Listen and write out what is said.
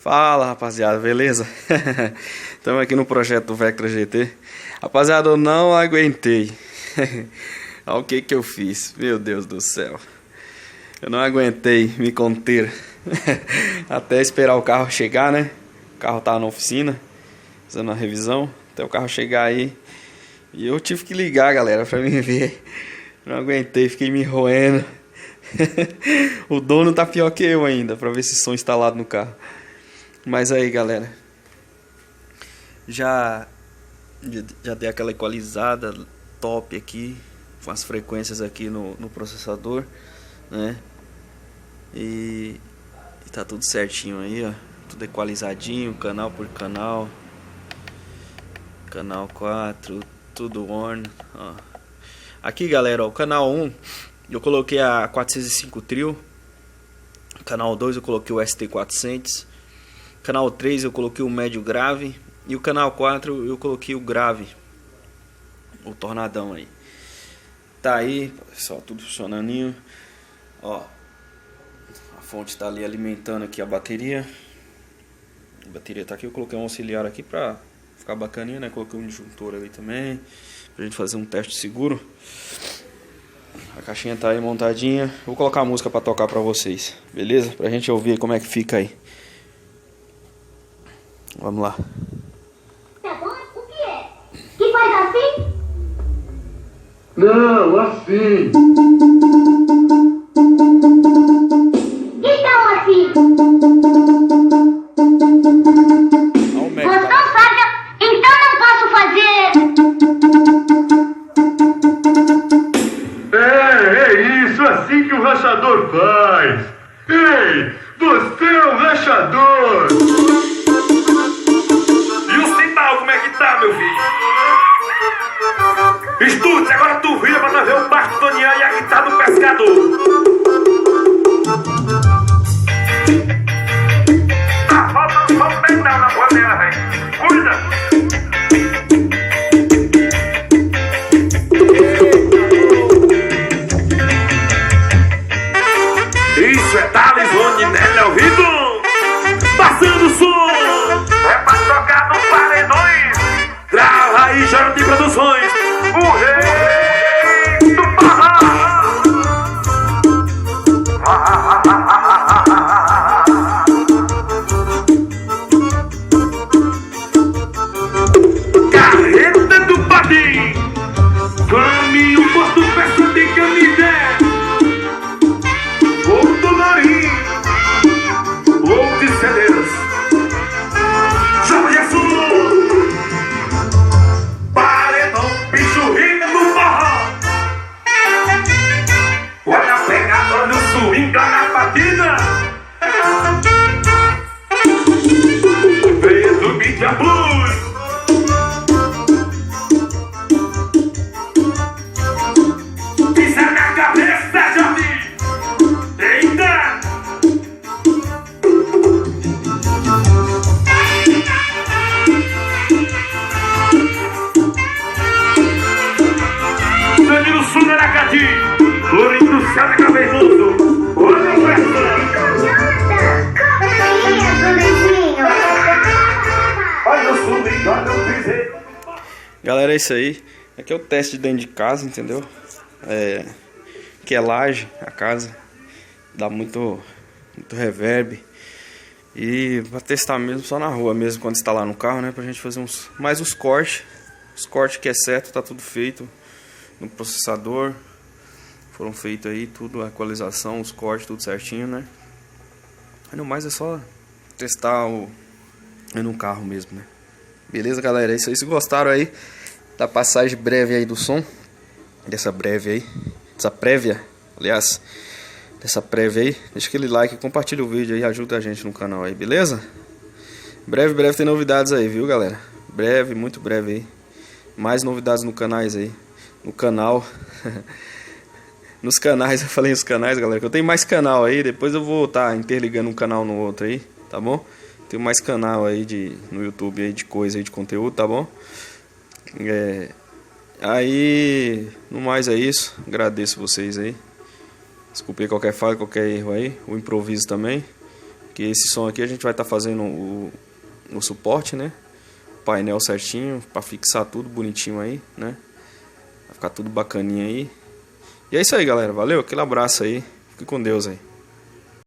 Fala, rapaziada, beleza? Estamos aqui no projeto do Vectra GT. Rapaziada, eu não aguentei. Olha o que eu fiz, meu Deus do céu. Eu não aguentei me conter até esperar o carro chegar, né? O carro tava na oficina, fazendo a revisão, até o carro chegar aí. E eu tive que ligar, galera, pra mim ver. Não aguentei, fiquei me roendo. O dono tá pior que eu ainda, pra ver esse som instalado no carro. Mas aí, galera, já dei aquela equalizada top aqui, com as frequências aqui no processador, né? E tá tudo certinho aí, ó. Tudo equalizadinho, canal por canal. Canal 4, tudo on, ó. Aqui, galera, ó, o canal 1 eu coloquei a 405 Trio. Canal 2 eu coloquei o ST400. Canal 3 eu coloquei o médio grave. E o canal 4 eu coloquei o grave, o tornadão aí. Tá aí, pessoal, tudo funcionandinho. Ó, a fonte tá ali alimentando aqui a bateria. A bateria tá aqui, eu coloquei um auxiliar aqui pra ficar bacaninha, né? Coloquei um disjuntor ali também, pra gente fazer um teste seguro. A caixinha tá aí montadinha. Vou colocar a música pra tocar pra vocês, beleza? Pra gente ouvir como é que fica aí. Vamos lá. Tá bom? O que é? Que faz assim? Não, assim. Então assim. Aumenta. Gostou, Sérgio? Então não posso fazer. É isso, assim que o rachador faz. Ei, você é um rachador. E o sinal, como é que tá, meu filho? Estude, agora tu vira pra nós ver o baixo do Donian e a guitarra do pescador. Ah, falta um pedal na rua dela, velho. Cuida! Isso é Thales Rondinelli ao vivo! Passando o som! É pra tocar nos paredões! Grava aí, Jornal Produções! O rei do barra! Carreta do Padim! Caminho, Porto Peço de Canidé! Porto Marim! Ou de Cedeiras! Jorge Sul! Paredão, bicho rico do barra! Olha a pegada no swing na batida! Veio do Media Blues! Pisa na cabeça, Jorge! Eita! Danilo Sul na Cati! Florinho do Céu na Cabeçudo! Olha o Western! Olha o Sul e olha o Piseiro! Galera, é isso aí. Aqui é o teste de dentro de casa, entendeu? Que é laje, a casa. Dá muito reverb. E pra testar mesmo só na rua mesmo, quando instalar no carro, né? Pra gente fazer mais os cortes. Os cortes que é certo, tá tudo feito no processador. Foram feitos aí, tudo, a equalização, os cortes, tudo certinho, né? Aí no mais é só testar no carro mesmo, né? Beleza, galera? É isso aí. Se gostaram aí da passagem breve aí do som, dessa prévia, aliás, dessa prévia aí, deixa aquele like, compartilha o vídeo aí, ajuda a gente no canal aí, beleza? Breve tem novidades aí, viu, galera? Breve, muito breve aí. Mais novidades no canais aí. No canal. Nos canais, eu falei nos canais, galera, que eu tenho mais canal aí, depois eu vou estar interligando um canal no outro aí, tá bom? Tenho mais canal aí no YouTube aí de coisa aí, de conteúdo, tá bom? Aí, no mais é isso. Agradeço vocês aí. Desculpe qualquer falha, qualquer erro aí. O improviso também. Que esse som aqui a gente vai estar fazendo o suporte, né? Painel certinho, para fixar tudo bonitinho aí, né? Vai ficar tudo bacaninha aí. E é isso aí, galera. Valeu, aquele abraço aí. Fique com Deus aí.